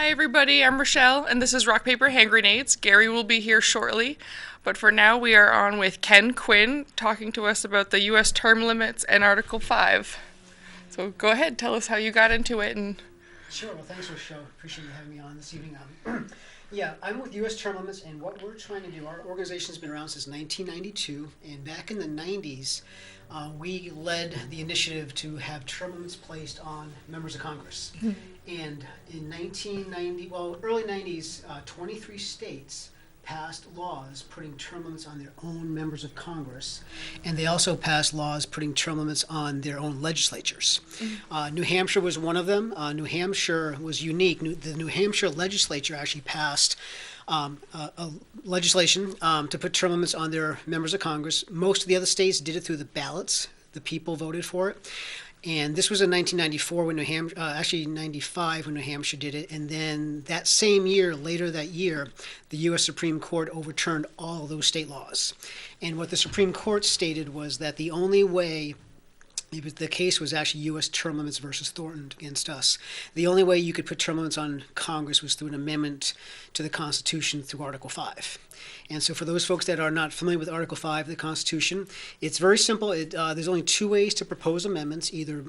Hi everybody, I'm Rochelle, and this is Rock, Paper, Hand Grenades. Gary will be here shortly, but for now we are on with Quinn talking to us about the U.S. term limits and Article 5. So go ahead, tell us how you got into it. And Sure. Well, thanks, Rochelle. Appreciate you having me on this evening. Yeah, I'm with U.S. Term Limits, and what we're trying to do, our organization's been around since 1992, and back in the 90s, we led the initiative to have term limits placed on members of Congress. And in 1990, well, early 90s, 23 states passed laws putting term limits on their own members of Congress, and they also passed laws putting term limits on their own legislatures. New Hampshire was one of them. New Hampshire was unique. The New Hampshire legislature actually passed a legislation to put term limits on their members of Congress. Most of the other states did it through the ballots. The people voted for it. And this was in 1994 when New Hampshire, actually 95 when New Hampshire did it. And then that same year, later that year, the U.S. Supreme Court overturned all those state laws. And what the Supreme Court stated was that the only way, the case was actually U.S. term limits versus Thornton against us. The only way you could put term limits on Congress was through an amendment to the Constitution through Article 5. And so for those folks that are not familiar with Article 5 of the Constitution, it's very simple. There's only two ways to propose amendments. Either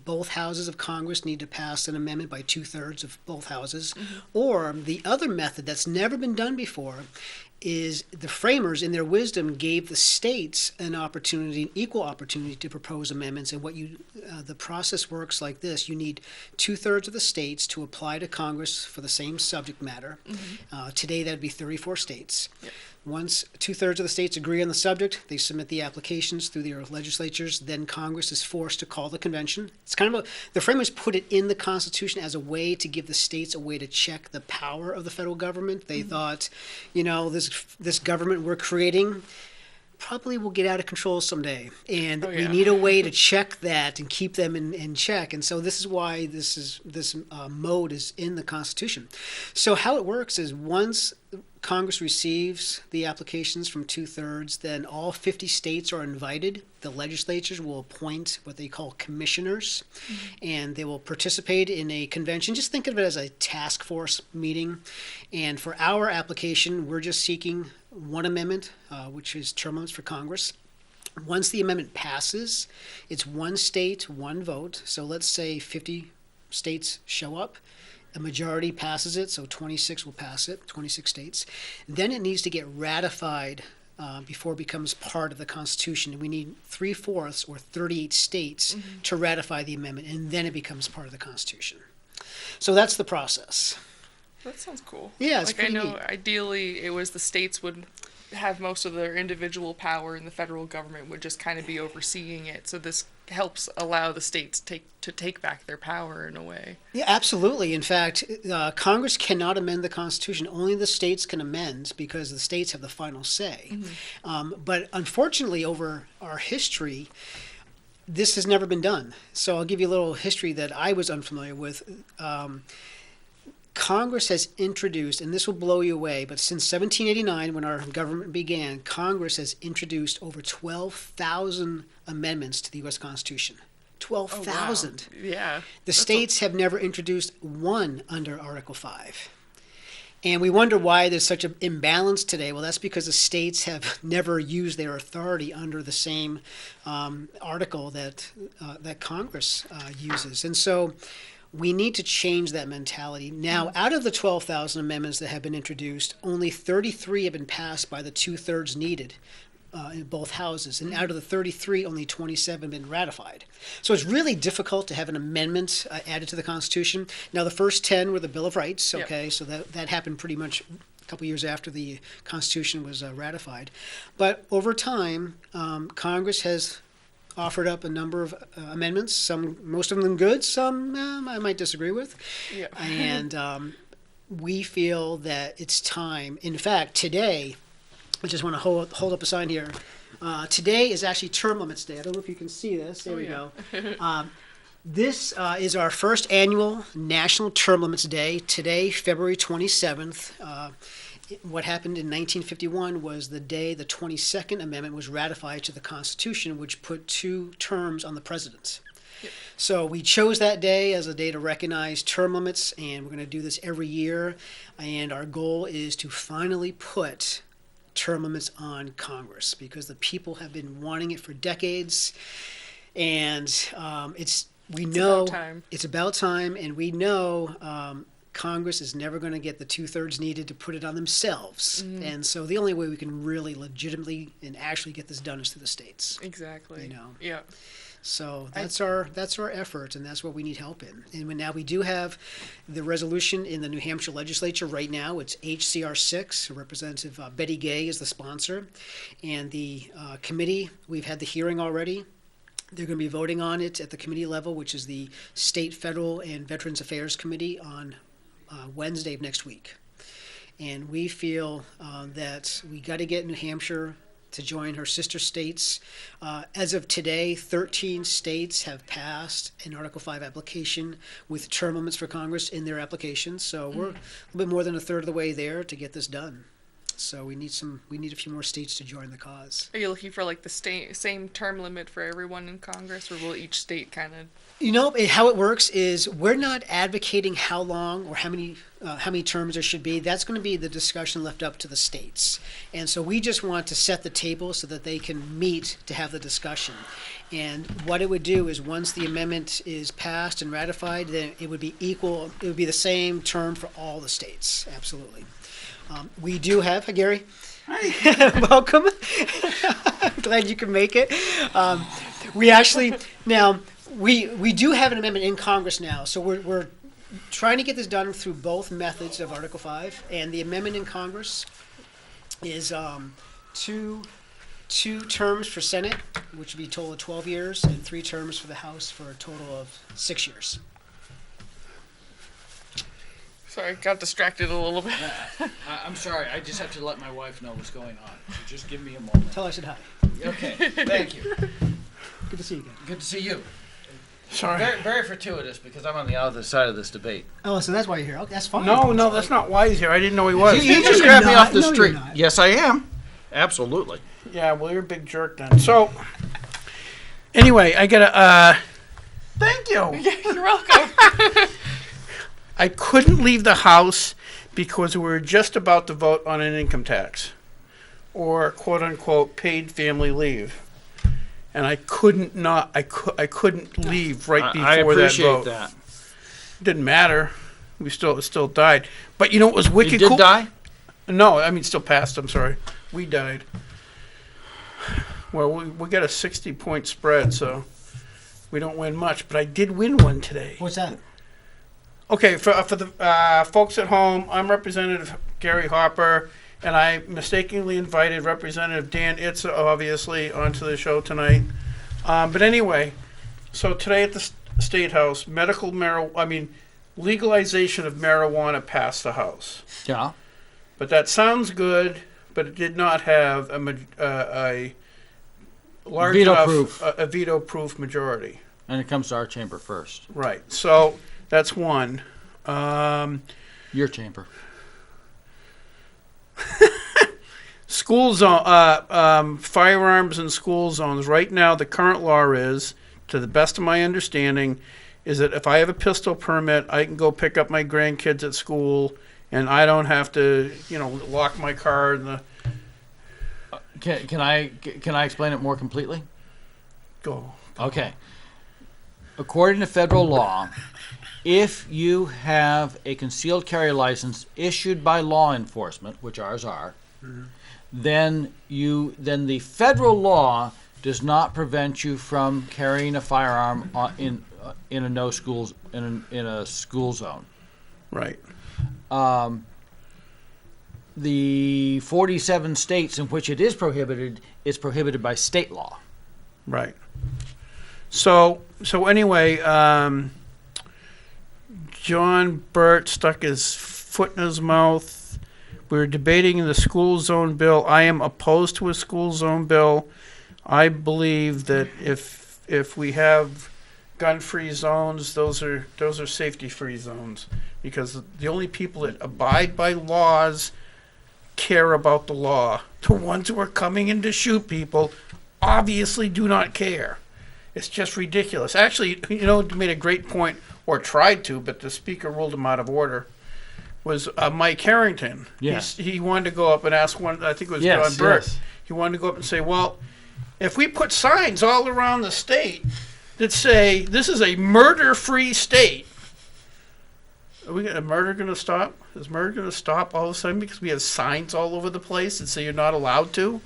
both houses of Congress need to pass an amendment by two-thirds of both houses, or the other method that's never been done before is the framers, in their wisdom, gave the states an opportunity, an equal opportunity to propose amendments. And the process works like this: you need two-thirds of the states to apply to Congress for the same subject matter. Today, that'd be 34 states. Yep. Once two-thirds of the states agree on the subject, they submit the applications through their legislatures. Then Congress is forced to call the convention. It's kind of the framers put it in the Constitution as a way to give the states a way to check the power of the federal government. They thought, this government we're creating probably will get out of control someday, and we need a way to check that and keep them in check. And so this is why this mode is in the Constitution. So how it works is once Congress receives the applications from two-thirds, then all 50 states are invited. The legislatures will appoint what they call commissioners, and they will participate in a convention. Just think of it as a task force meeting. And for our application, we're just seeking one amendment, which is term limits for Congress. Once the amendment passes, it's one state, one vote. So let's say 50 states show up. A majority passes it, so 26 will pass it, 26 states. Then it needs to get ratified before it becomes part of the Constitution. And we need 3/4 or 38 states to ratify the amendment, and then it becomes part of the Constitution. So that's the process. that sounds cool. Yeah, it's like pretty I know neat. ideally it was the states would have most of their individual power, and the federal government would just kind of be overseeing it. So this helps allow the states to take back their power in a way. Yeah, absolutely. In fact, Congress cannot amend the Constitution. Only the states can amend because the states have the final say. But unfortunately, over our history, this has never been done. So I'll give you a little history that I was unfamiliar with. Congress has introduced, and this will blow you away, but since 1789, when our government began, Congress has introduced over 12,000 amendments to the U.S. Constitution. 12,000. Oh, wow. Yeah. The states have never introduced one under Article 5. And we wonder why there's such an imbalance today. Well, that's because the states have never used their authority under the same article that Congress uses. And so we need to change that mentality. Now, out of the 12,000 amendments that have been introduced, only 33 have been passed by the two-thirds needed in both houses. And out of the 33, only 27 have been ratified. So it's really difficult to have an amendment added to the Constitution. Now, the first 10 were the Bill of Rights, okay? Yep. So that happened pretty much a couple years after the Constitution was ratified. But over time, Congress has offered up a number of amendments, most of them good, some I might disagree with. Yeah. And we feel that it's time. In fact, today, I just want to hold up a sign here. Today is actually Term Limits Day. I don't know if you can see this. There we go. This is our first annual National Term Limits Day. Today, February 27th. What happened in 1951 was the day the 22nd Amendment was ratified to the Constitution, which put 2 terms on the president. So we chose that day as a day to recognize term limits, and we're going to do this every year. And our goal is to finally put term limits on Congress because the people have been wanting it for decades, and we know about time. it's about time, and we know Congress is never going to get the 2/3 needed to put it on themselves. And so the only way we can really legitimately and actually get this done is through the states. Exactly. You know. Yeah. So that's our effort, and that's what we need help in. And now we do have the resolution in the New Hampshire legislature right now. It's HCR 6. Representative Betty Gay is the sponsor, and the committee. We've had the hearing already. They're going to be voting on it at the committee level, which is the State, Federal, and Veterans Affairs Committee on Wednesday of next week. And we feel that we got to get New Hampshire to join her sister states. As of today, 13 states have passed an Article 5 application with term limits for Congress in their applications. So we're a little bit more than a third of the way there to get this done. So we need a few more states to join the cause. Are you looking for like the same term limit for everyone in Congress, or will each state kind of? You know, how it works is we're not advocating how long or how many terms there should be. That's going to be the discussion left up to the states. And so we just want to set the table so that they can meet to have the discussion. And what it would do is once the amendment is passed and ratified, then it would be equal. It would be the same term for all the states. Absolutely. We do have, hi Gary. Hi. Welcome. I'm glad you can make it. We actually, now, we do have an amendment in Congress now, so we're trying to get this done through both methods of Article 5, and the amendment in Congress is two terms for Senate, which would be a total of 12 years, and 3 terms for the House for a total of 6 years. Sorry, got distracted a little bit. I'm sorry. I just have to let my wife know what's going on. So just give me a moment. Tell her I said hi. Okay. Thank you. Good to see you again. Good to see you. Sorry. Very, very fortuitous because I'm on the other side of this debate. Oh, so that's why you're here. Okay, that's fine. No, that's not why he's here. I didn't know he was. You just you're grabbed me not. off the No, you're street. not. Yes, I am. Absolutely. Yeah, well, you're a big jerk then. So, anyway, I gotta, thank you. You're welcome. I couldn't leave the house because we were just about to vote on an income tax or quote unquote paid family leave. And I couldn't leave right before I that appreciate vote. that. Didn't matter. It still died. But you know what was wicked You did cool? die? No, I mean still passed, I'm sorry. We died. Well, we got a 60-point spread, so we don't win much, but I did win one today. What's that? Okay, for the folks at home, I'm Representative Gary Hopper, and I mistakenly invited Representative Dan Itza, obviously, onto the show tonight. But anyway, so today at the State House, legalization of marijuana passed the House. Yeah. But that sounds good, but it did not have a large Veto-proof. enough, a veto-proof majority. And it comes to our chamber first. Right. So that's one. Your chamber. School zone, firearms in school zones. Right now, the current law is, to the best of my understanding, is that if I have a pistol permit, I can go pick up my grandkids at school, and I don't have to, lock my car in the. Can I explain it more completely? Go. Okay. According to federal law, if you have a concealed carry license issued by law enforcement, which ours are, then the federal law does not prevent you from carrying a firearm in a school zone. Right. The 47 states in which it is prohibited by state law. Right. So anyway, John Burt stuck his foot in his mouth. We were debating the school zone bill. I am opposed to a school zone bill. I believe that if we have gun-free zones, those are safety-free zones, because the only people that abide by laws care about the law. The ones who are coming in to shoot people obviously do not care. It's just ridiculous. Actually, you know, you made a great point, or tried to, but the speaker ruled him out of order. Was Mike Harrington? Yeah. He wanted to go up and ask one. I think it was Yes, John Burt. yes. He wanted to go up and say, "Well, if we put signs all around the state that say this is a murder-free state, are murder going to stop? Is murder going to stop all of a sudden because we have signs all over the place that say you're not allowed to?"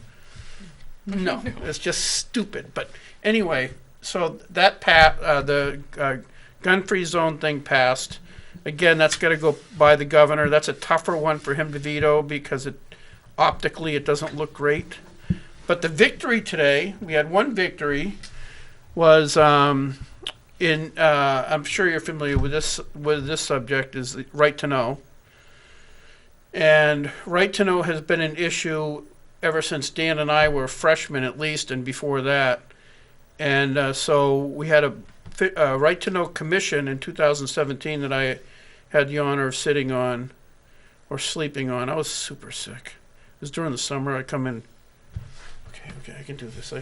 No, it's just stupid. But anyway, so that the gun-free zone thing passed. Again, that's got to go by the governor. That's a tougher one for him to veto because optically it doesn't look great. But the victory today, we had one victory, was I'm sure you're familiar with this subject, is the right to know. And right to know has been an issue ever since Dan and I were freshmen at least, and before that. And so we had a right to know commission in 2017 that I had the honor of sitting on or sleeping on. I was super sick. It was during the summer. I'd come in, okay, I can do this.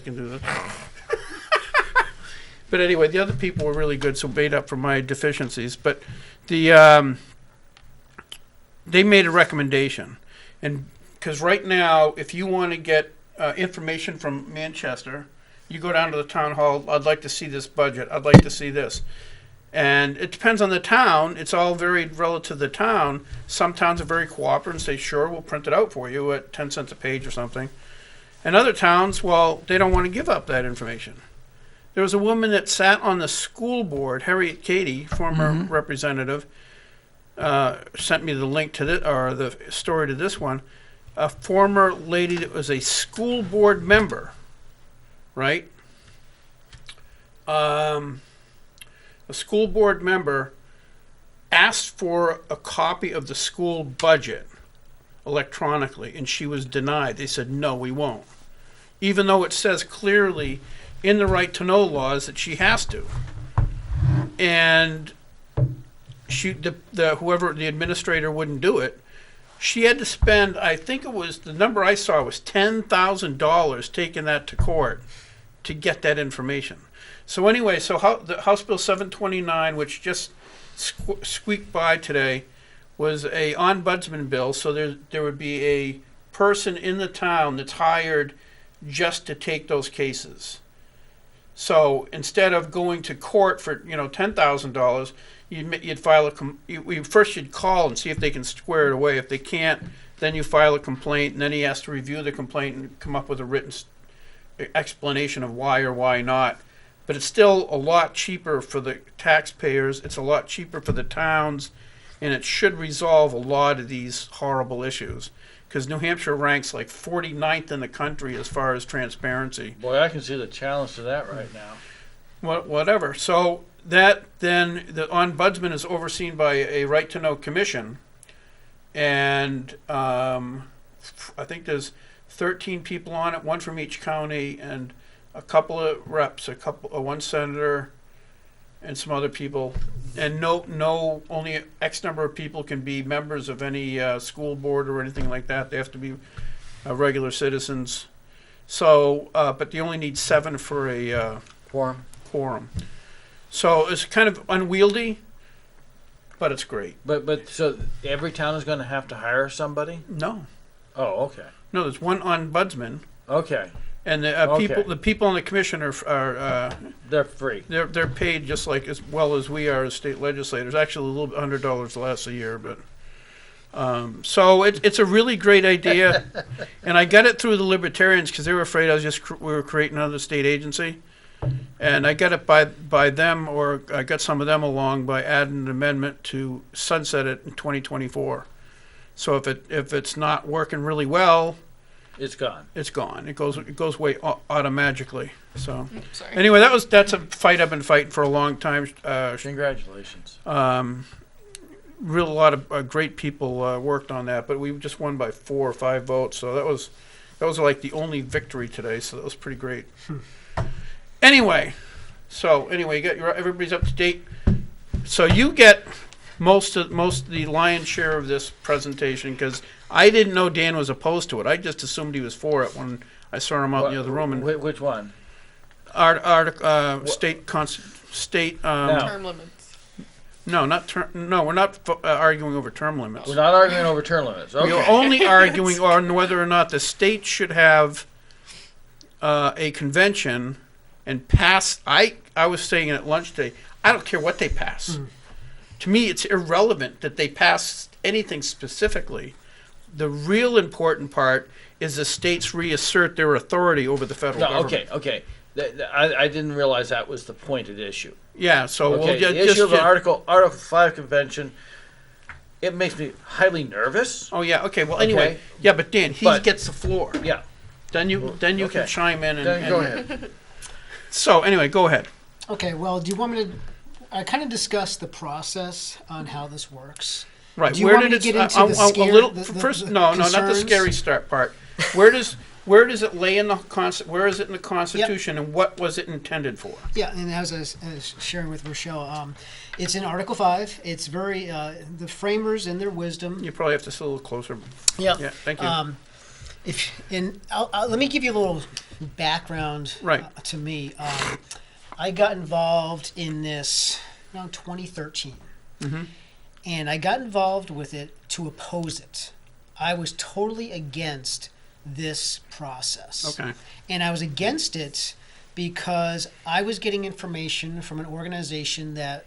But anyway, the other people were really good, so made up for my deficiencies. But they made a recommendation. And because right now, if you want to get information from Manchester, you go down to the town hall, I'd like to see this budget, I'd like to see this. And it depends on the town. It's all very relative to the town. Some towns are very cooperative and say, sure, we'll print it out for you at 10 cents a page or something. And other towns, well, they don't want to give up that information. There was a woman that sat on the school board, Harriet Cady, former representative, sent me the link to this, or the story to this one. A former lady that was a school board member, right? A school board member asked for a copy of the school budget electronically, and she was denied. They said, no, we won't. Even though it says clearly in the right to know laws that she has to. And whoever, the administrator, wouldn't do it. She had to spend, I think it was, the number I saw was $10,000 taking that to court to get that information. So anyway, the House Bill 729, which just squeaked by today, was a ombudsman bill. So there would be a person in the town that's hired just to take those cases. So instead of going to court for $10,000, you'd file first you'd call and see if they can square it away. If they can't, then you file a complaint, and then he has to review the complaint and come up with a written explanation of why or why not. But it's still a lot cheaper for the taxpayers. It's a lot cheaper for the towns, and it should resolve a lot of these horrible issues. Because New Hampshire ranks like 49th in the country as far as transparency. Boy, I can see the challenge to that right now. Whatever. So that then the ombudsman is overseen by a right to know commission, and I think there's 13 people on it, one from each county, and a couple of reps, one senator, and some other people. And only X number of people can be members of any school board or anything like that. They have to be regular citizens. So, but you only need 7 for a quorum. So it's kind of unwieldy, but it's great. But so every town is going to have to hire somebody? No. Oh, okay. No, there's one ombudsman. Okay. And the people on the commission are they're free. They're paid just like as well as we are as state legislators. Actually, a little bit $100 less a year, but so it's a really great idea. And I got it through the Libertarians because they were afraid we were creating another state agency, and I got it by them, or I got some of them along by adding an amendment to sunset it in 2024. So if it's not working really well, it's gone. It's gone. It goes away automatically. So Sorry. anyway, that's a fight I've been fighting for a long time. Congratulations. Real lot of great people worked on that, but we just won by 4 or 5 votes. So that was like the only victory today. So that was pretty great. Anyway, you got everybody's up to date. So you get most of the lion's share of this presentation, because I didn't know Dan was opposed to it. I just assumed he was for it when I saw him out in the other room. And which one? State. Now. Term limits. No, not term. No, we're not arguing over term limits. We're not arguing over term limits. Okay. We're only arguing on whether or not the state should have a convention and pass. I was saying at lunch today, I don't care what they pass. To me, it's irrelevant that they pass anything specifically. The real important part is the states reassert their authority over the federal government. Okay. I didn't realize that was the pointed issue. Yeah, so Okay, we'll the issue of an Article 5 convention, it makes me highly nervous. Oh yeah, okay. Well, anyway, Okay. yeah, but Dan, he But- gets the floor. Yeah. Then you okay. can chime in and Then go ahead. So anyway, go ahead. Okay, well, do you want me to? I kind of discussed the process on how this works. Right. Do you where want did me it to get a into the scare- little the first? No, not the concerns? scary start part. Where does it lay in the where is it in the Constitution, and what was it intended for? Yeah, and as I was sharing with Rochelle, it's in Article 5. It's very the framers in their wisdom. You probably have to sit a little closer. Yeah. Yeah. Thank you. Let me give you a little background. Right. To me, I got involved in this around 2013, and I got involved with it to oppose it. I was totally against this process. Okay. And I was against it because I was getting information from an organization that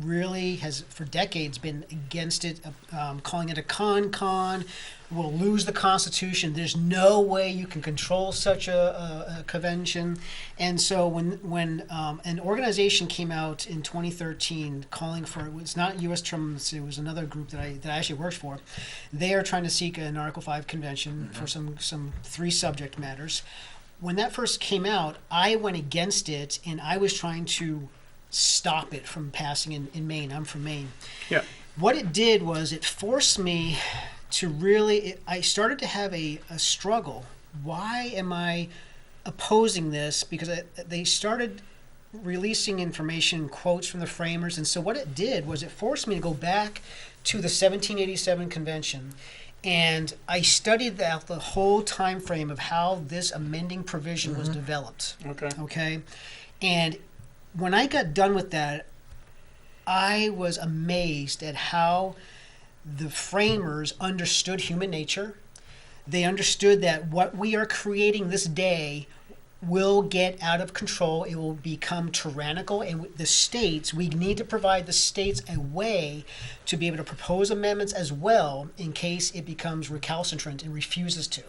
really has, for decades, been against it, calling it a con. We'll lose the Constitution. There's no way you can control such a convention. And so when an organization came out in 2013 calling for, it's not U.S. Terms, it was another group that I actually worked for. They are trying to seek an Article 5 convention for some 3 subject matters. When that first came out, I went against it, and I was trying to stop it from passing in Maine. I'm from Maine. Yeah. What it did was it forced me to really, I started to have a struggle. Why am I opposing this? Because they started releasing information, quotes from the framers. And so what it did was it forced me to go back to the 1787 convention. And I studied the whole time frame of how this amending provision was developed. Okay. And when I got done with that, I was amazed at how the framers understood human nature. They understood that what we are creating this day will get out of control. It will become tyrannical. And the states, we need to provide the states a way to be able to propose amendments as well in case it becomes recalcitrant and refuses to.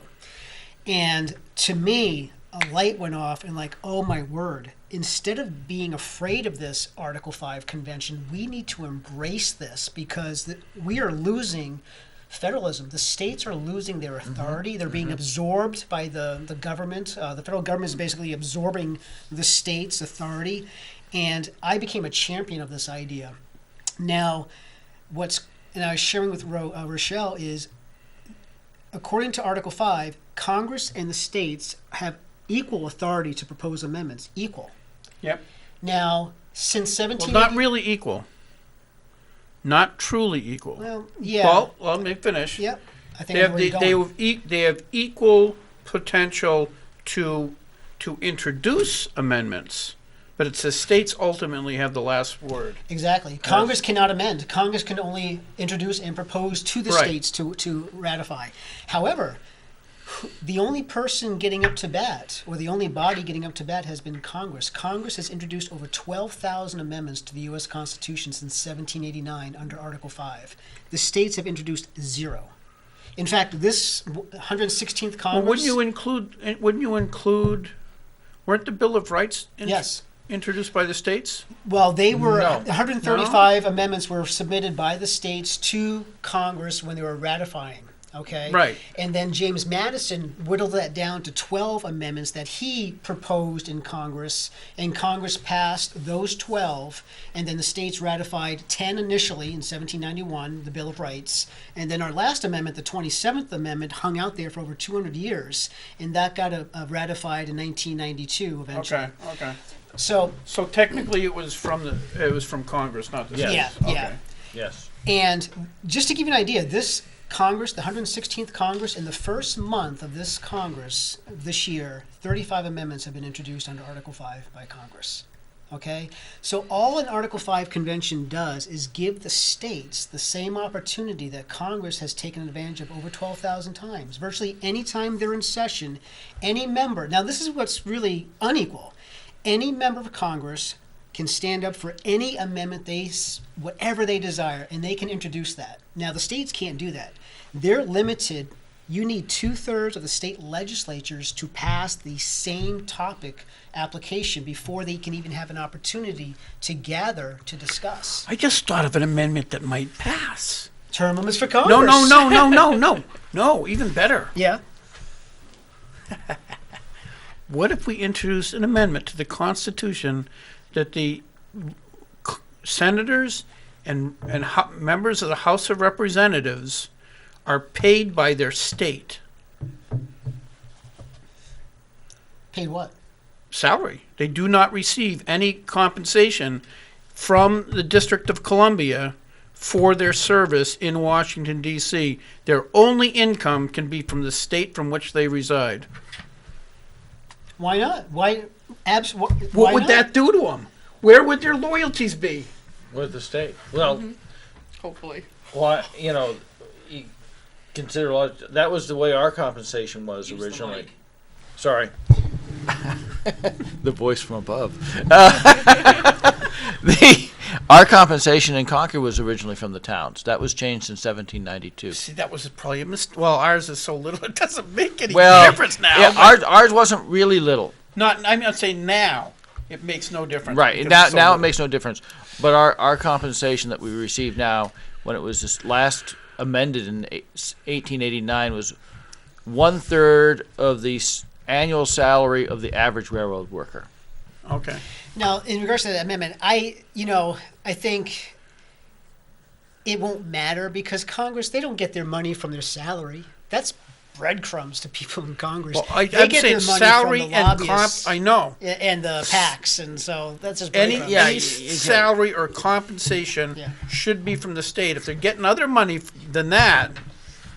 And to me, a light went off and like, oh my word, instead of being afraid of this Article 5 convention, we need to embrace this because we are losing federalism. The states are losing their authority. They're being absorbed by the government. The federal government is basically absorbing the states' authority. And I became a champion of this idea. Now, and I was sharing with Rochelle is, according to Article 5, Congress and the states have equal authority to propose amendments. Equal. Yep. Now, since 1780... Well, not really equal. Not truly equal. Well, yeah. Well, let me finish. Yep. I think I know where you're going. They have equal potential to introduce amendments, but it's the states ultimately have the last word. Exactly. Congress cannot amend. Congress can only introduce and propose to the states to ratify. However, the only person getting up to bat, or the only body getting up to bat, has been Congress. Congress has introduced over 12,000 amendments to the U.S. Constitution since 1789 under Article 5. The states have introduced 0. In fact, this 116th Congress... Well, wouldn't you include... Weren't the Bill of Rights introduced by the states? Well, they were... No. 135 amendments were submitted by the states to Congress when they were ratifying. Okay. Right. And then James Madison whittled that down to 12 amendments that he proposed in Congress, and Congress passed those 12, and then the states ratified 10 initially in 1791, the Bill of Rights, and then our last amendment, the 27th Amendment, hung out there for over 200 years, and that got ratified in 1992 eventually. Okay. So technically it was from Congress, not the states. Yeah. Yes. And just to give you an idea, this Congress, the 116th Congress, in the first month of this Congress this year, 35 amendments have been introduced under Article 5 by Congress. Okay? So all an Article 5 convention does is give the states the same opportunity that Congress has taken advantage of over 12,000 times. Virtually any time they're in session, any member, now this is what's really unequal, any member of Congress can stand up for any amendment whatever they desire, and they can introduce that. Now, the states can't do that. They're limited. You need 2/3 of the state legislatures to pass the same topic application before they can even have an opportunity to gather to discuss. I just thought of an amendment that might pass. Term limits for Congress. No, even better. Yeah. What if we introduce an amendment to the Constitution that the senators and members of the House of Representatives are paid by their state Paid what? salary? They do not receive any compensation from the District of Columbia for their service in Washington, D.C. Their only income can be from the state from which they reside. Why not? Why What would that do to them? Where would their loyalties be? With the state. Well, Hopefully. why, you consider that was the way our compensation was originally. Sorry. The voice from above. Our compensation in Concord was originally from the towns. That was changed in 1792. See, that was probably a mistake. Well, ours is so little, it doesn't make any Well, difference now. yeah, but ours wasn't really little. I'm not saying now. It makes no difference. Right. because Now, it's so now it little. makes no difference. But our compensation that we receive now, when it was just last amended in 1889, was 1/3 of the annual salary of the average railroad worker. Okay. Now, in regards to that amendment, I think it won't matter because Congress, they don't get their money from their salary. That's breadcrumbs to people in Congress. Well, They I'm get saying their money salary from the and comp. lobbyists I know. and the PACs, and so that's just Any breadcrumbs. salary or compensation Yeah. should be from the state. If they're getting other money than that,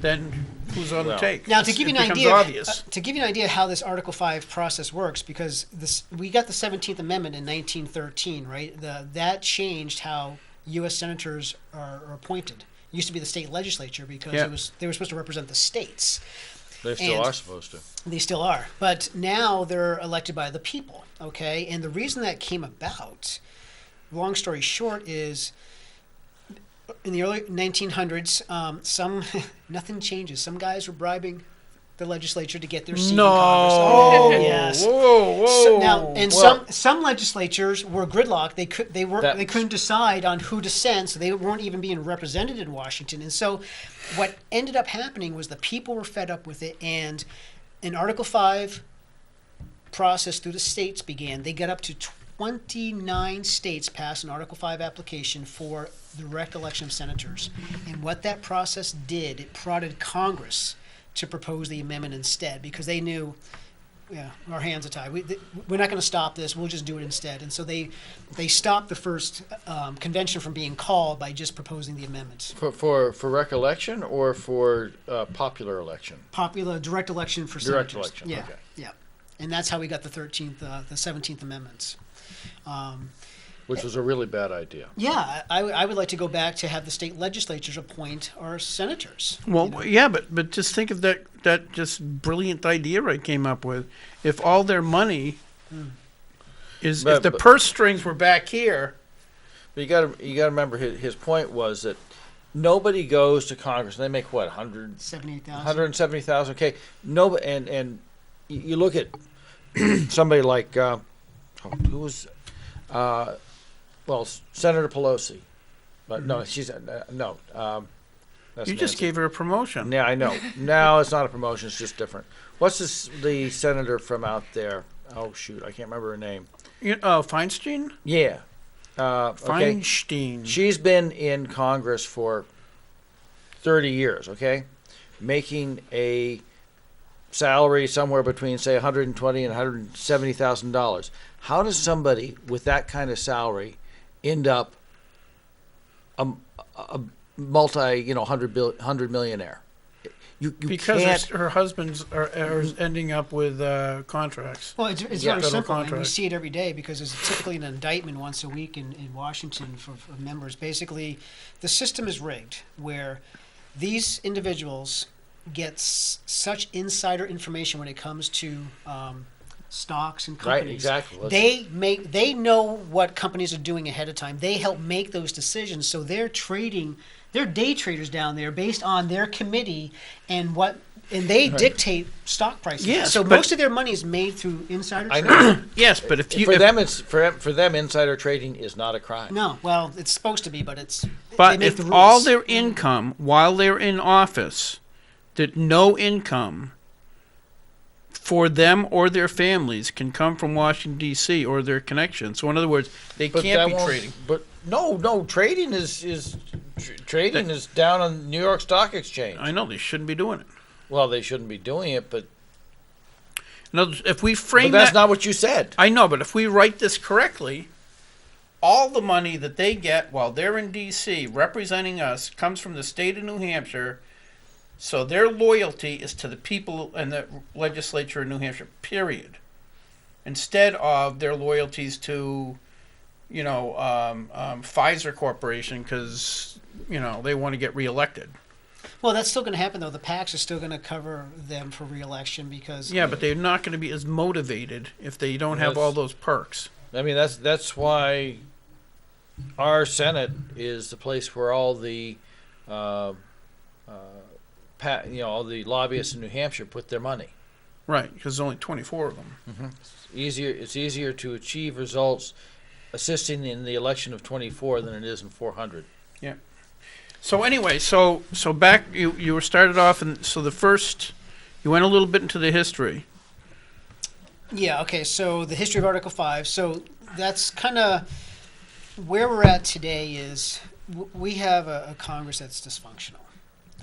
then who's on the Well, take? Now, to give you It an becomes idea, obvious. to give you an idea how this Article 5 process works, because we got the 17th Amendment in 1913, right? That changed how U.S. senators are appointed. It used to be the state legislature because Yeah. they were supposed to represent the states. They still And- are supposed to. They still are. But now they're elected by the people, okay? And the reason that came about, long story short, is in the early 1900s, nothing changes. Some guys were bribing the legislature to get their seat in Congress. Oh, yes. Whoa. So now, and Well- some legislatures were gridlocked. They couldn't decide on who to send, so they weren't even being represented in Washington. And so, what ended up happening was the people were fed up with it, and an Article 5 process through the states began. They got up to 29 states passed an Article 5 application for direct election of senators. And what that process did, it prodded Congress to propose the amendment instead, because they knew, yeah, our hands are tied. We're not going to stop this. We'll just do it instead. And so they stopped the first convention from being called by just proposing the amendments. For recollection or for popular election? Popular direct election for Direct senators. election, Yeah, okay. yeah. And that's how we got the 17th amendments. Which was a really bad idea. Yeah, I would like to go back to have the state legislatures appoint our senators. Well, yeah, but just think of that just brilliant idea I came up with. If all their money is, if the purse strings were back here, But you got to remember his point was that nobody goes to Congress and they make what 78,000. 170,000. Okay, no, and you look at somebody like who was Senator Pelosi, but no, she's no. That's you just Nancy. gave her a promotion. Yeah, I know. No, it's not a promotion. It's just different. What's the senator from out there? Oh shoot, I can't remember her name. Feinstein? Yeah. Okay. Feinstein. She's been in Congress for 30 years, okay? Making a salary somewhere between, say, $120,000 and $170,000. How does somebody with that kind of salary end up a multi, $100 millionaire? You Because can't. her husband's are ending up with contracts. Well, it's Yeah. very Federal simple, and we contract. see it every day because there's typically an indictment once a week in Washington for members. Basically, the system is rigged where these individuals get such insider information when it comes to stocks and Right, companies. exactly. They know what companies are doing ahead of time. They help make those decisions, so they're day traders down there based on their committee and they dictate stock prices. Yes, so but- most of their money is made through insider I trading. know. Yes, but if you For if- them, for them, insider trading is not a crime. No, well, it's supposed to be, but they But make if the rules. all their income while they're in office, that no income for them or their families can come from Washington D.C. or their connections. So in other words, they But can't that be won't- trading. But no, trading trading is down on New York Stock Exchange. I know they shouldn't be doing it. Well, they shouldn't be doing it, but In other words, if we frame that's that, not what you said. I know, but if we write this correctly, all the money that they get while they're in D.C. representing us comes from the state of New Hampshire. So their loyalty is to the people and the legislature in New Hampshire, period. Instead of their loyalties to, Pfizer Corporation because, they want to get reelected. Well, that's still going to happen, though. The PACs are still going to cover them for re-election because Yeah, but they're not going to be as motivated if they don't have Yes. all those perks. I mean, that's why our Senate is the place where all the all the lobbyists in New Hampshire put their money. Right, because there's only 24 of them. It's easier to achieve results assisting in the election of 24 than it is in 400. So anyway, so back you were started off, and so you went a little bit into the history. Yeah, okay, so the history of Article 5. So that's kind of where we're at today is we have a Congress that's dysfunctional.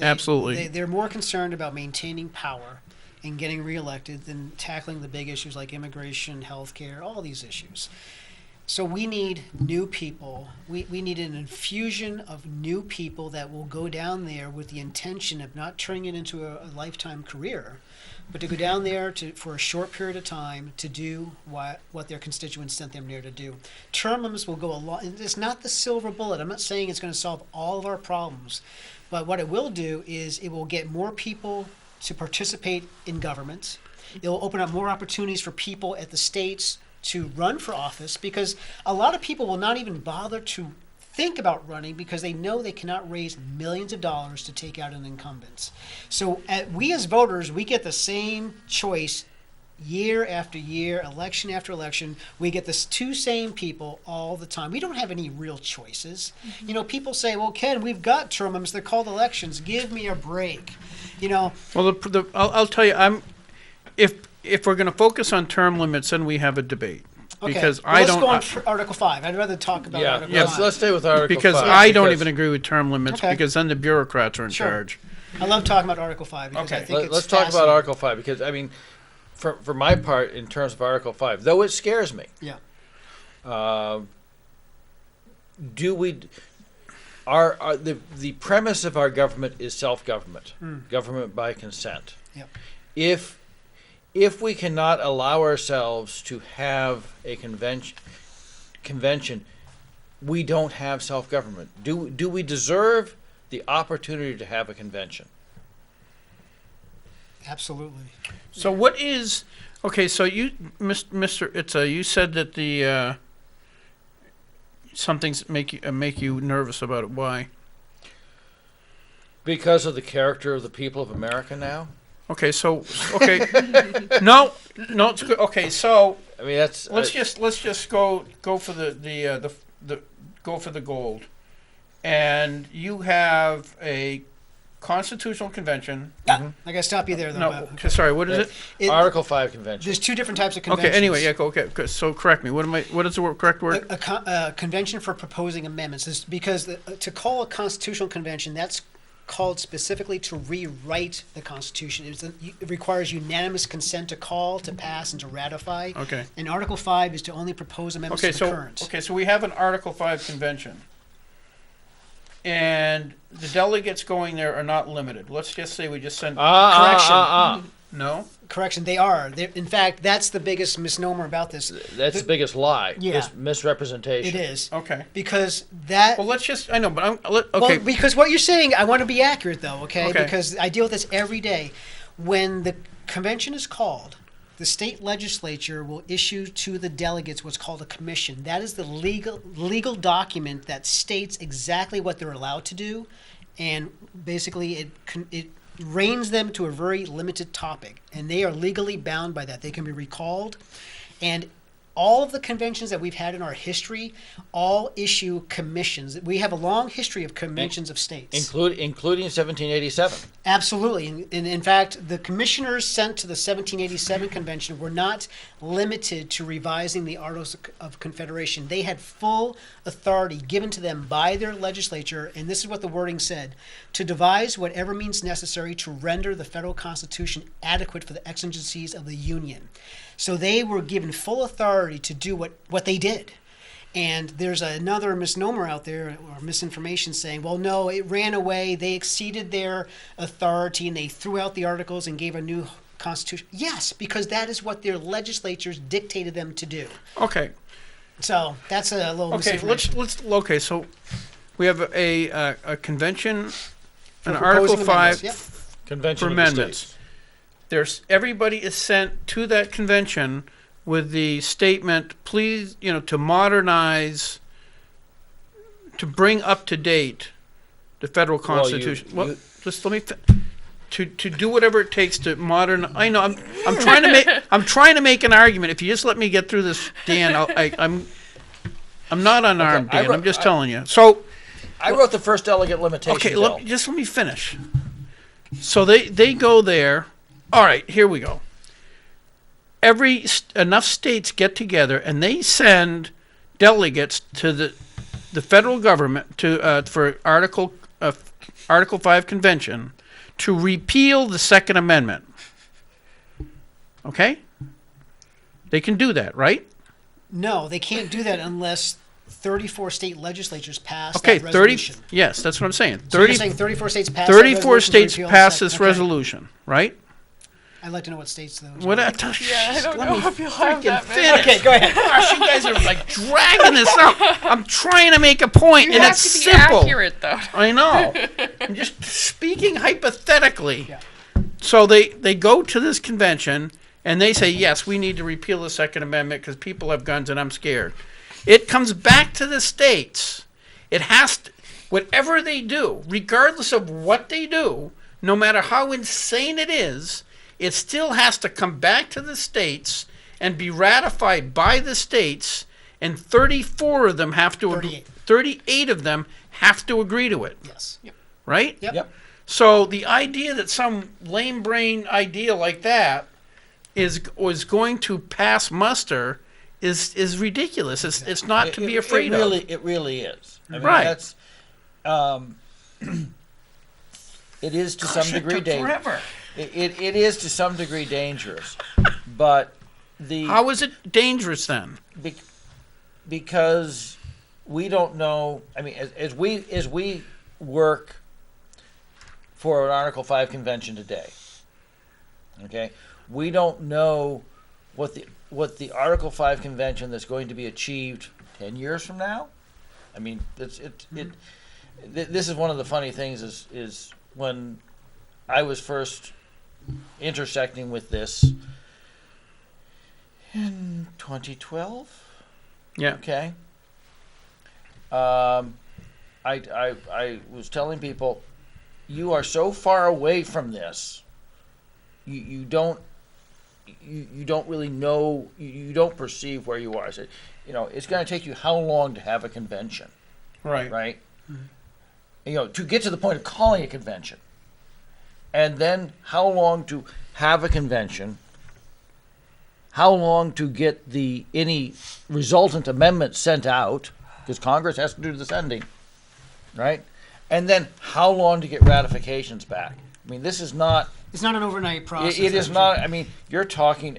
Absolutely. They're more concerned about maintaining power and getting reelected than tackling the big issues like immigration, healthcare, all these issues. So we need new people. We need an infusion of new people that will go down there with the intention of not turning it into a lifetime career, but to go down there for a short period of time to do what their constituents sent them there to do. Term limits will go a lot. It's not the silver bullet. I'm not saying it's going to solve all of our problems, but what it will do is it will get more people to participate in government. It will open up more opportunities for people at the states to run for office because a lot of people will not even bother to think about running because they know they cannot raise millions of dollars to take out an incumbent. So we as voters, we get the same choice year after year, election after election. We get the two same people all the time. We don't have any real choices. People say, well, Ken, we've got term limits. They're called elections. Give me a break. Well, I'll tell you, if we're going to focus on term limits, then we have a debate. Okay. Because well, I let's don't. go on for Article 5. I'd rather talk about Article 5. Let's stay with Article Because 5. I don't even agree with term limits Okay. because then the bureaucrats are in Sure. charge. I love talking about Article 5 because I Okay. think it's Let's talk about fascinating. Article 5 because, I mean, for my part, in terms of Article 5, though it scares me, Yeah. the premise of our government is self-government, government by consent. Yep. If we cannot allow ourselves to have a convention, we don't have self-government. Do we deserve the opportunity to have a convention? Absolutely. So what is okay? So you, Mr. Itza, you said that the some things make you nervous about it. Why? Because of the character of the people of America now. Okay, so no, it's good. Okay, so I mean, that's let's just go for the go for the gold, and you have a constitutional convention. I gotta stop you there, though. No, Bob. sorry, what is it? Article 5 convention. There's two different types of conventions. Okay, anyway, yeah, okay. Good. So correct me. What is the correct word? A convention for proposing amendments is because to call a constitutional convention, that's called specifically to rewrite the Constitution. It requires unanimous consent to call, to pass, and to ratify. Okay. And Article 5 is to only propose amendments Okay, to the current. so we have an Article 5 convention. and the delegates going there are not limited. Let's just say we just send. No? Correction, they are. In fact, that's the biggest misnomer about this. That's the biggest lie. Yeah. It's misrepresentation. It is. Okay. Because that... Well, let's just, I know, but okay. Well, because what you're saying, I want to be accurate, though, okay? Okay. Because I deal with this every day. When the convention is called, the state legislature will issue to the delegates what's called a commission. That is the legal document that states exactly what they're allowed to do, and basically it reins them to a very limited topic, and they are legally bound by that. They can be recalled, and all of the conventions that we've had in our history all issue commissions. We have a long history of conventions of states. Including 1787. Absolutely. And in fact, the commissioners sent to the 1787 convention were not limited to revising the Articles of Confederation. They had full authority given to them by their legislature, and this is what the wording said: to devise whatever means necessary to render the federal constitution adequate for the exigencies of the Union. So they were given full authority to do what they did. And there's another misnomer out there, or misinformation, saying, well, no, it ran away. They exceeded their authority and they threw out the articles and gave a new constitution. Yes, because that is what their legislatures dictated them to do. Okay. So that's a little Okay, misinformation. so we have a convention, an proposing Article 5 amendments, yep. Convention for of the amendments. States. Everybody is sent to that convention with the statement, please, to modernize, to bring up to date the federal constitution. Just let me to do whatever it takes to modern. I know I'm trying to make an argument. If you just let me get through this, Dan, I'm not unarmed, Dan. I'm just telling you. So I wrote the first delegate limitation okay, bill. let me finish. So they go there. All right, here we go. Enough states get together and they send delegates to the federal government for Article 5 convention to repeal the Second Amendment. Okay? They can do that, right? No, they can't do that unless 34 state legislatures pass that resolution. 30. Yes, that's what I'm saying. So you're saying 34 states pass 34 states to repeal pass the this okay. resolution, right? I'd like to know what states those What? are. Yeah, I don't know if you'll have that many. Finish. Okay, go ahead. Gosh, you guys are like dragging this out. I'm trying to make a point, You and have it's to be simple. accurate, though. I know. I'm just speaking hypothetically. Yeah. So they go to this convention and they say, yes, we need to repeal the Second Amendment because people have guns and I'm scared. It comes back to the states. It has to, whatever they do, regardless of what they do, no matter how insane it is, it still has to come back to the states and be ratified by the states, and 34 of them have to 38 of them have to agree to it. Yes. Yep. Right? Yep. So the idea that some lame brain idea like that is going to pass muster is ridiculous. It's not to be afraid of. It really is. I mean, Right. That's, it is to some degree dangerous. Forever. It is to some degree dangerous, but How is it dangerous then? Because we don't know. I mean, as we work for an Article 5 convention today, okay, we don't know what the Article 5 convention that's going to be achieved 10 years from now. I mean, this is one of the funny things is when I was first intersecting with this in 2012. Yeah. Okay. I was telling people, you are so far away from this. You don't really know. You don't perceive where you are. I said, it's going to take you how long to have a convention, Right. right? Mm-hmm. To get to the point of calling a convention, and then how long to have a convention. How long to get any resultant amendments sent out, because Congress has to do the sending, right? And then how long to get ratifications back? I mean, this is not... It's not an overnight process. It is not... I mean, you're talking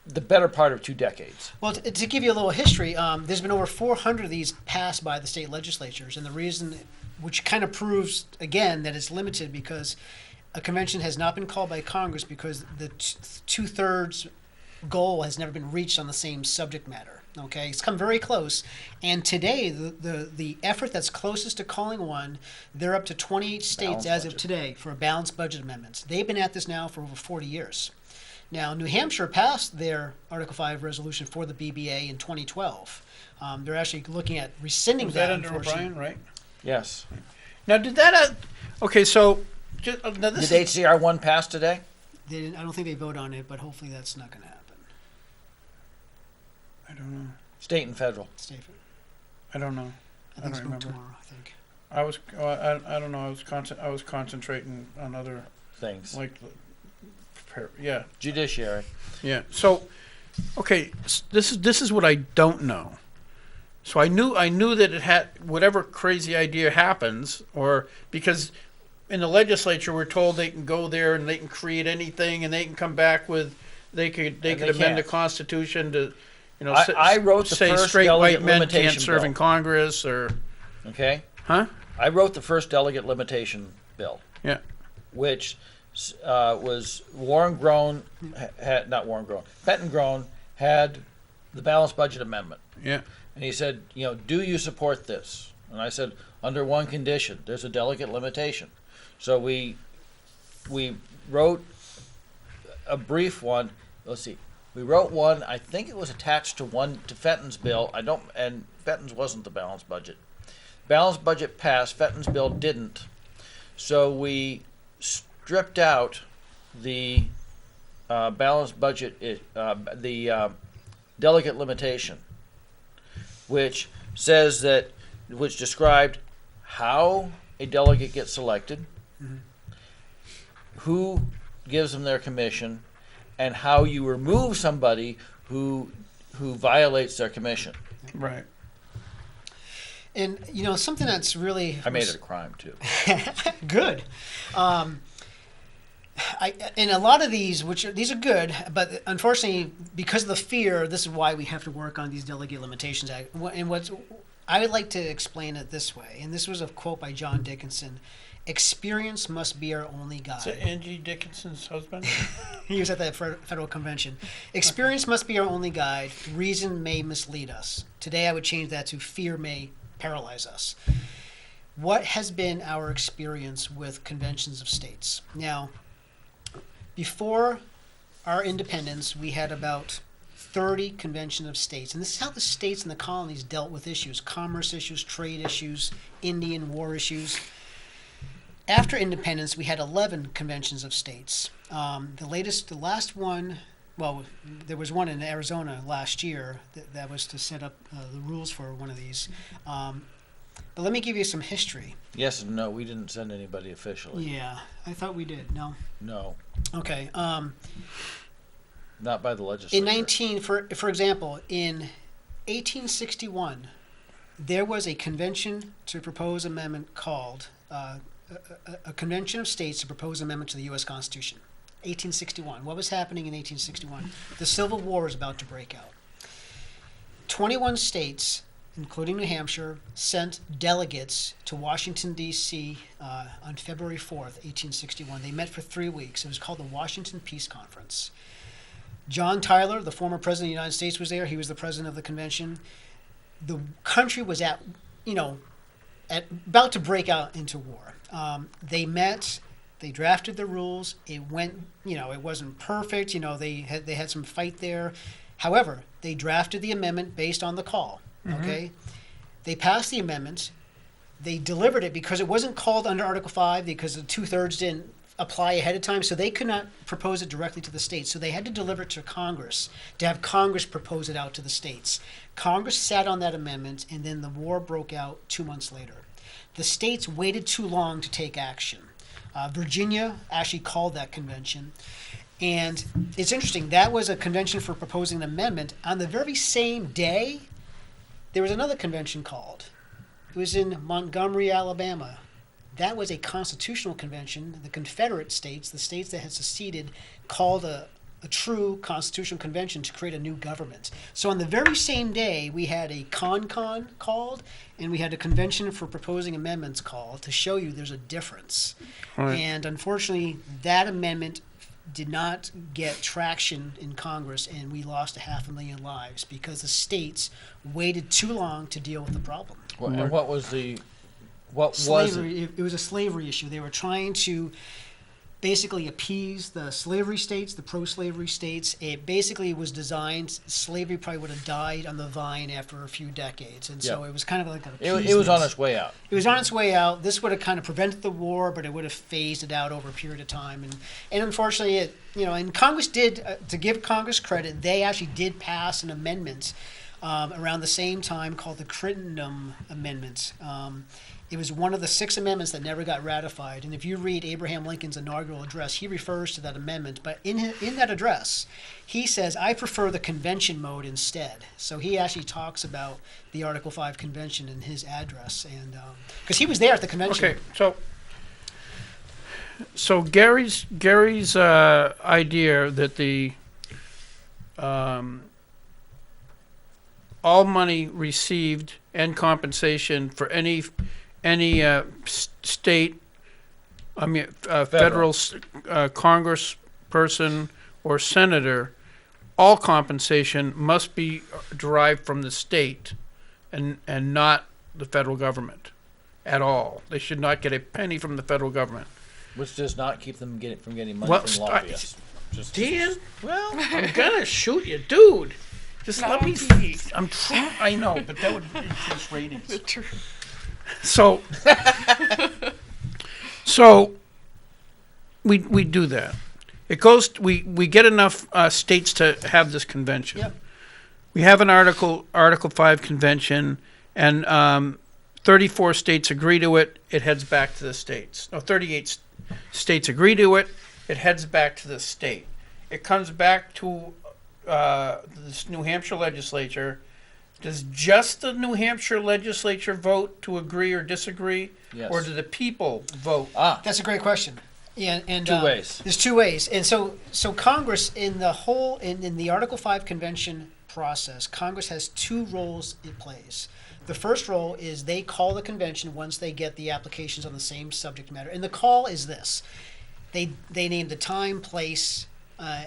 the better part of 2 decades. Well, to give you a little history, there's been over 400 of these passed by the state legislatures, and the reason, which kind of proves again that it's limited, because a convention has not been called by Congress because the 2/3 goal has never been reached on the same subject matter. Okay, it's come very close, and today the effort that's closest to calling one, they're up to 28 states Balanced as of budget. today for a balanced budget amendments. They've been at this now for over 40 years. Now, New Hampshire passed their Article 5 resolution for the BBA in 2012. They're actually looking at rescinding Was that. that under unfortunately. O'Brien, right? Yes. Now, did that? Okay, so now this Did is, HCR 1 pass today? They didn't, I don't think they vote on it, but hopefully that's not going to happen. I don't know. State and federal. Stephen, I don't know. I think it's don't vote remember. tomorrow. I think. I don't know. I was concentrating on other Things. yeah. Judiciary. Yeah. So, okay, this is what I don't know. So I knew that it had whatever crazy idea happens, or because in the legislature we're told they can go there and they can create anything and they can come back with they could they amend the can't. Constitution to, I wrote the say first straight delegate white men limitation can't serve bill. in Congress or Okay? huh? I wrote the first delegate limitation bill, Yeah. which was Warren Grown, not Warren Grown, Fenton Grown had the balanced budget amendment. Yeah. And he said, do you support this? And I said, under one condition, there's a delegate limitation. So we wrote a brief one. Let's see. We wrote one. I think it was attached to Fenton's bill. And Fenton's wasn't the balanced budget. Balanced budget passed. Fenton's bill didn't. So we stripped out the balanced budget, the delegate limitation, which described how a delegate gets selected, who gives them their commission, and how you remove somebody who violates their commission. Right. And something that's really I made it a crime too. good. And a lot of these are good, but unfortunately, because of the fear, this is why we have to work on these Delegate Limitations Act. And I would like to explain it this way, and this was a quote by John Dickinson: "Experience must be our only guide." Is that Angie Dickinson's husband? He was at that federal convention. "Experience must be our only guide. Reason may mislead us." Today, I would change that to "fear may paralyze us." What has been our experience with conventions of states? Now, before our independence, we had about 30 convention of states. And this is how the states and the colonies dealt with issues: commerce issues, trade issues, Indian war issues. After independence, we had 11 conventions of states. The last one, well, there was one in Arizona last year that was to set up the rules for one of these. But let me give you some history. Yes and no. We didn't send anybody officially. Yeah, I thought we did. No. No, Okay. not by the legislature. For example, in 1861, there was a convention to propose amendment called a convention of states to propose amendment to the U.S. Constitution. 1861. What was happening in 1861? The Civil War was about to break out. 21 states, including New Hampshire, sent delegates to Washington, D.C. On February 4th, 1861. They met for 3 weeks. It was called the Washington Peace Conference. John Tyler, the former president of the United States, was there. He was the president of the convention. The country was about to break out into war. They met. They drafted the rules. It went, it wasn't perfect. They had some fight there. However, they drafted the amendment based on the call. Okay, they passed the amendment. They delivered it because it wasn't called under Article 5 because the 2/3 didn't apply ahead of time, so they could not propose it directly to the states. So they had to deliver it to Congress to have Congress propose it out to the states. Congress sat on that amendment, and then the war broke out 2 months later. The states waited too long to take action. Virginia actually called that convention. And it's interesting, that was a convention for proposing an amendment. On the very same day, there was another convention called. It was in Montgomery, Alabama. That was a constitutional convention. The Confederate states, the states that had seceded, called a a true constitutional convention to create a new government. So on the very same day, we had a con called, and we had a convention for proposing amendments called to show you there's a difference. Right. And unfortunately, that amendment did not get traction in Congress, and we lost 500,000 lives because the states waited too long to deal with the problem. And what was the what was Slavery. It was a slavery issue. They were trying to basically appease the slavery states, the pro-slavery states. It basically was designed. Slavery probably would have died on the vine after a few decades, and so Yeah. it was kind of like an it appeasement. was on its way out. It was on its way out. This would have kind of prevented the war, but it would have phased it out over a period of time. And unfortunately, and Congress did, to give Congress credit, they actually did pass an amendment around the same time called the Crittenden Amendment. It was one of the 6 amendments that never got ratified. And if you read Abraham Lincoln's inaugural address, he refers to that amendment. But in that address, he says, I prefer the convention mode instead. So he actually talks about the Article 5 convention in his address. And because he was there at the convention. Okay, so Gary's idea that the all money received and compensation for any state, federal congressperson or senator, all compensation must be derived from the state and not the federal government at all. They should not get a penny from the federal government. Which does not keep them from getting money Well, from lobbyists. Dan, Well, I'm gonna shoot you, dude. Just let me. Pete. I'm trying. I know, but that would increase ratings. The tr- So we do that. It goes. We get enough states to have this convention. Yep. We have an Article 5 convention, and 34 states agree to it. It heads back to the states. No, 38 states agree to it. It heads back to the state. It comes back to this New Hampshire legislature. Does just the New Hampshire legislature vote to agree or disagree, Yes. or do the people vote? That's a great question. Yeah, and Two ways. There's 2 ways, and so Congress in the Article 5 convention process, Congress has 2 roles it plays. The first role is they call the convention once they get the applications on the same subject matter, and the call is this: they name the time, place, the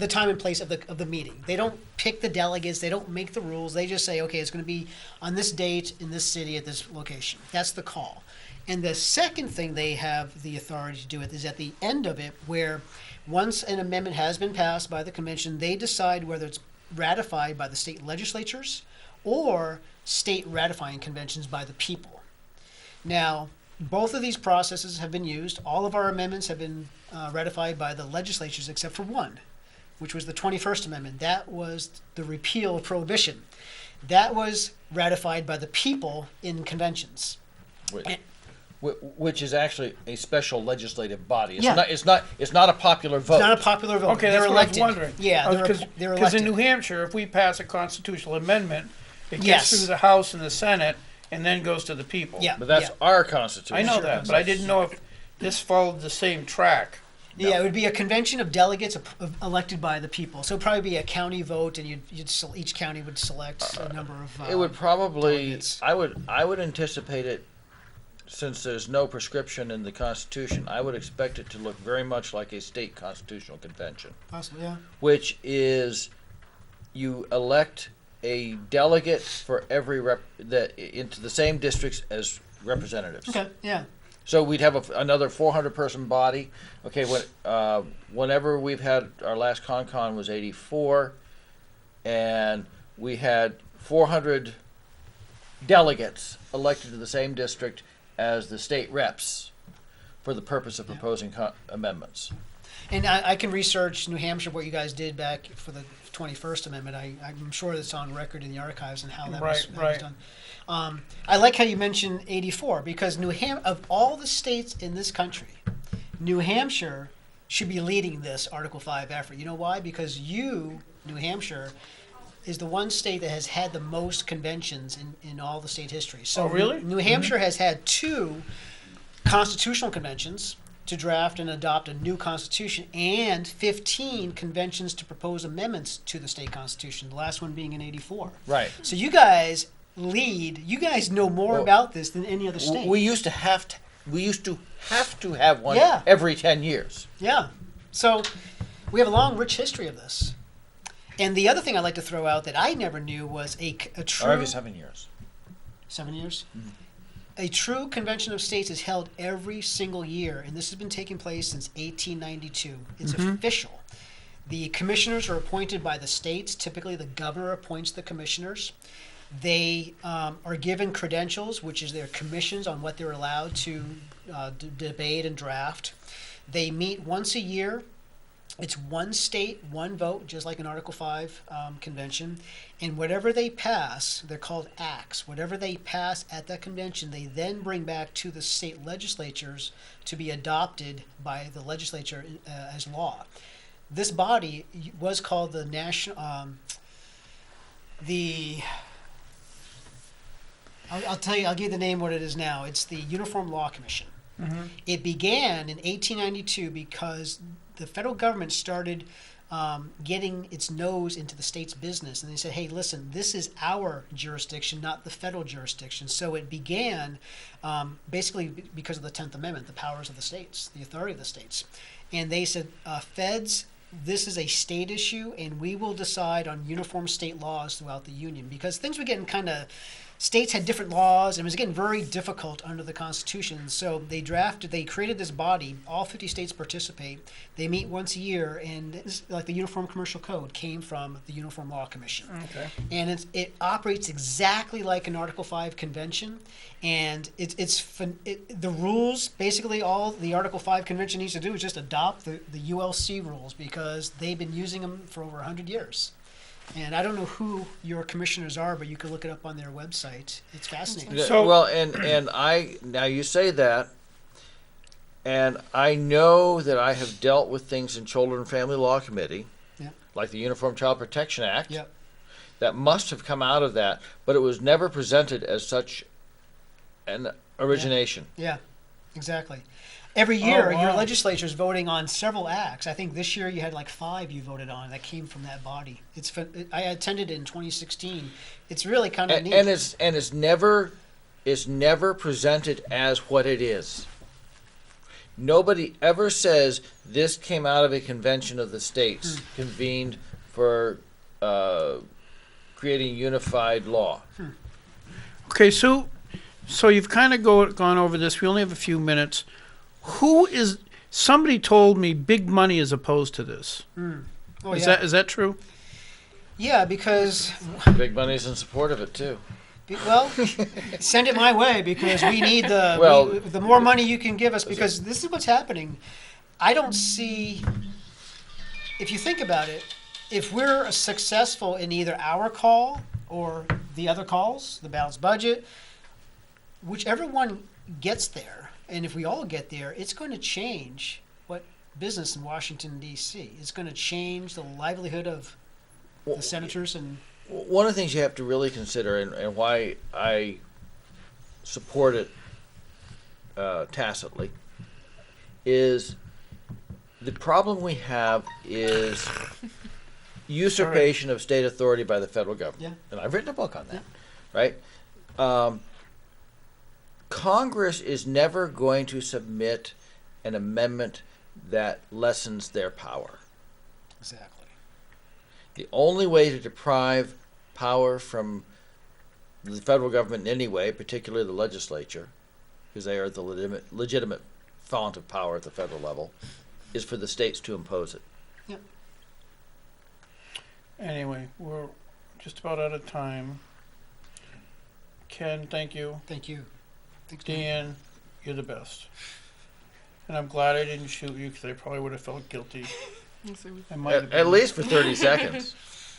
time and place of the meeting. They don't pick the delegates. They don't make the rules. They just say, okay, it's going to be on this date in this city at this location. That's the call. And the second thing they have the authority to do it is at the end of it, where once an amendment has been passed by the convention, they decide whether it's ratified by the state legislatures or state ratifying conventions by the people. Now, both of these processes have been used. All of our amendments have been ratified by the legislatures except for one, which was the 21st Amendment. That was the repeal of prohibition. That was ratified by the people in conventions. Which is actually a special legislative body. It's Yeah. not a popular vote. It's not a popular vote. Okay, They're that's elected. what I was wondering. Yeah, they're Because in elected. New Hampshire, if we pass a constitutional amendment, it Yes. gets through the House and the Senate and then goes to the people. Yeah. But that's our constitution. I know that, but I didn't know if this followed the same track. Yeah, it would be a convention of delegates elected by the people. So it'd probably be a county vote, and each county would select a number of. It would probably. delegates. I would anticipate it. Since there's no prescription in the Constitution, I would expect it to look very much like a state constitutional convention, Possibly, yeah. which is you elect a delegate for every into the same districts as representatives. Okay, yeah. So we'd have another 400-person body. Okay, whenever we've had our last con was 84, and we had 400 delegates elected to the same district as the state reps for the purpose of proposing amendments. And I can research New Hampshire, what you guys did back for the 21st Amendment. I'm sure that's on record in the archives and how that was done. I like how you mentioned 84, because of all the states in this country, New Hampshire should be leading this Article 5 effort. You know why? Because New Hampshire, is the one state that has had the most conventions in all the state history. So Oh, really? New Hampshire has had 2 constitutional conventions, to draft and adopt a new constitution, and 15 conventions to propose amendments to the state constitution, the last one being in 84. Right. So you guys you guys know more Well, about this than any other state. We used to have to have one Yeah. every 10 years. Yeah. So we have a long, rich history of this. And the other thing I'd like to throw out that I never knew was a true... Or every 7 years. 7 years? A true convention of states is held every single year, and this has been taking place since 1892. It's official. The commissioners are appointed by the states. Typically, the governor appoints the commissioners. They are given credentials, which is their commissions on what they're allowed to debate and draft. They meet once a year. It's one state, one vote, just like an Article 5 convention. And whatever they pass, they're called acts. Whatever they pass at that convention, they then bring back to the state legislatures to be adopted by the legislature as law. This body was called the National... I'll tell you, I'll give you the name what it is now. It's the Uniform Law Commission. It began in 1892 because the federal government started getting its nose into the state's business. And they said, hey, listen, this is our jurisdiction, not the federal jurisdiction. So it began basically because of the 10th Amendment, the powers of the states, the authority of the states. And they said, feds, this is a state issue, and we will decide on uniform state laws throughout the union. Because things were getting states had different laws, and it was getting very difficult under the Constitution. So they created this body. All 50 states participate. They meet once a year, and it's like the Uniform Commercial Code came from the Uniform Law Commission. Okay. And it operates exactly like an Article 5 convention, and the rules, basically all the Article 5 convention needs to do is just adopt the ULC rules, because they've been using them for over 100 years. And I don't know who your commissioners are, but you can look it up on their website. It's fascinating. Well, and now you say that, and I know that I have dealt with things in Children and Family Law Committee, like the Uniform Child Protection Act, that must have come out of that, but it was never presented as such an origination. Yeah, exactly. Every year, your legislature is voting on several acts. I think this year you had like 5 you voted on that came from that body. I attended it in 2016. It's really kind of neat. And it's never presented as what it is. Nobody ever says this came out of a convention of the states convened for creating unified law. Okay, so you've kind of gone over this. We only have a few minutes. Somebody told me big money is opposed to this. Is that true? Yeah, because big money's in support of it too. Well, send it my way, because we need the more money you can give us, because this is what's happening. I don't see, if you think about it, if we're successful in either our call or the other calls, the balanced budget, whichever one gets there, and if we all get there, it's going to change what business in Washington, D.C. It's going to change the livelihood of the senators. And one of the things you have to really consider, and why I support it tacitly, is the problem we have is usurpation of state authority by the federal government. Yeah. And I've written a book on that, right? Congress is never going to submit an amendment that lessens their power. Exactly. The only way to deprive power from the federal government in any way, particularly the legislature, because they are the legitimate font of power at the federal level, is for the states to impose it. Yep. Anyway, we're just about out of time. Ken, thank you. Thank you. Thanks, Dan, you're the best. And I'm glad I didn't shoot you, because I probably would have felt guilty. I might have At least for 30 seconds.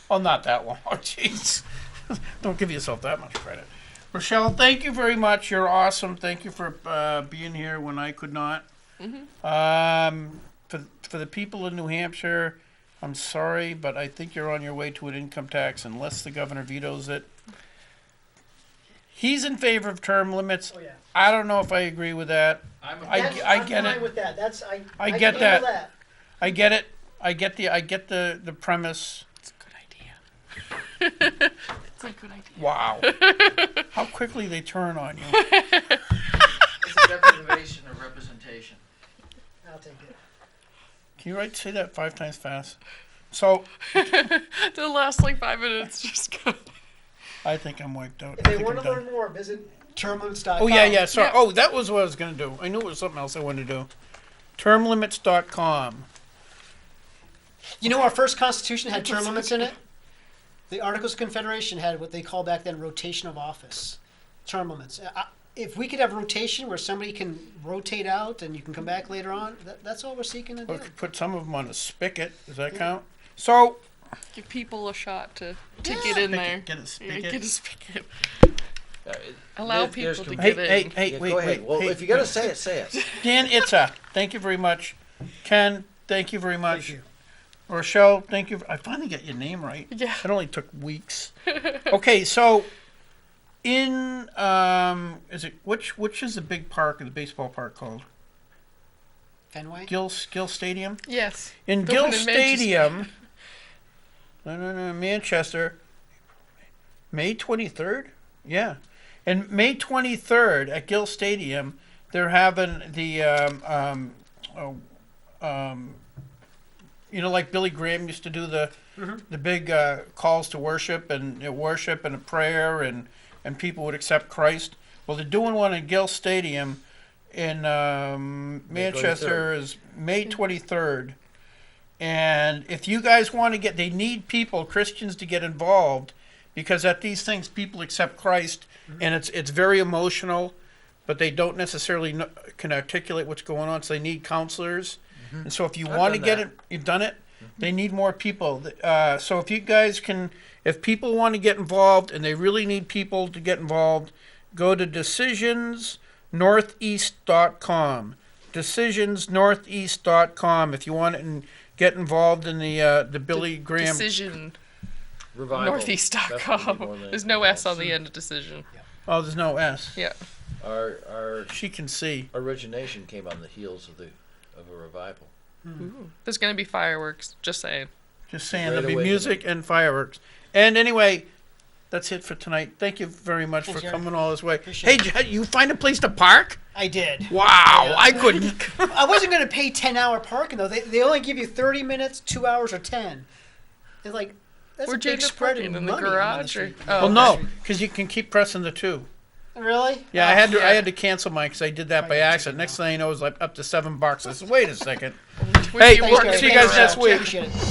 Oh, not that long. Jeez. Don't give yourself that much credit. Rochelle, thank you very much. You're awesome. Thank you for being here when I could not. For the people in New Hampshire, I'm sorry, but I think you're on your way to an income tax unless the governor vetoes it. He's in favor of term limits. Oh yeah. I don't know if I agree with that. I I'm get fine it. with that. I can get handle that. I get it. I get the premise. It's a good idea. It's a good idea. Wow. How quickly they turn on you. It's a deprivation of representation. I'll take it. Can you say that 5 times fast? So The last like 5 minutes just go. I think I'm wiped out. If I they think want I'm to done. learn more, visit termlimits.com. Oh yeah. Sorry. Yeah. Oh, that was what I was gonna do. I knew it was something else I wanted to do. Termlimits.com. You know, our first constitution had term limits in it. The Articles of Confederation had what they call back then rotation of office, term limits. If we could have rotation where somebody can rotate out and you can come back later on, that's all we're seeking to do. We could put some of them on a spigot. Does that count? So Give people a shot to get in there. Get a Yeah, spigot. get a spigot. Allow people to Hey, get in. hey, wait, Go ahead. wait. Well, hey, if you gotta say it, say it. Dan Itza, thank you very much. Ken, thank you very much. Thank you. Rochelle, thank you. I finally got your name right. Yeah. It only took weeks. Okay, so in is it which is the big park, the baseball park called? Fenway? Gill Stadium? Yes. In The Gill one in Stadium. No, Manchester. May 23rd? Yeah. And May 23rd at Gill Stadium, they're having the like Billy Graham used to do the big calls to worship and a prayer and people would accept Christ. Well, they're doing one in Gill Stadium in Manchester is May 23rd. And if you guys want to they need people, Christians, to get involved, because at these things people accept Christ, and it's very emotional, but they don't necessarily can articulate what's going on, so they need counselors. And so if you want to get it, you've done it. They need more people. So if you guys if people want to get involved and they really need people to get involved, go to decisionsnortheast.com. Decisionsnortheast.com if you want to get involved in the Billy Graham. Decision. Revival. Northeast.com. There's no S on the end of decision. Oh, there's no S. Yeah. Our She can see. origination came on the heels of a revival. There's going to be fireworks. Just saying. Just saying, Great there'll be awakening. music and fireworks. And anyway, that's it for tonight. Thank you very much Thanks, for Eric. coming all this way. Appreciate Hey, you find a place to park? I did. Wow, I couldn't. I wasn't going to pay 10-hour parking, though. They only give you 30 minutes, 2 hours, or 10. It's like, that's Where'd a you big end up spread parking? of In the money on garage or- street. Oh. Well, no, because you can keep pressing the 2. Really? Yeah, Oh, I had to. yeah. I had to cancel mine because I did that by yeah, accident. Next thing I know, it was like up to $7. I said, "Wait a second." Where Hey, do you we'll work? see you guys Thanks, next Joe. week. Appreciate it.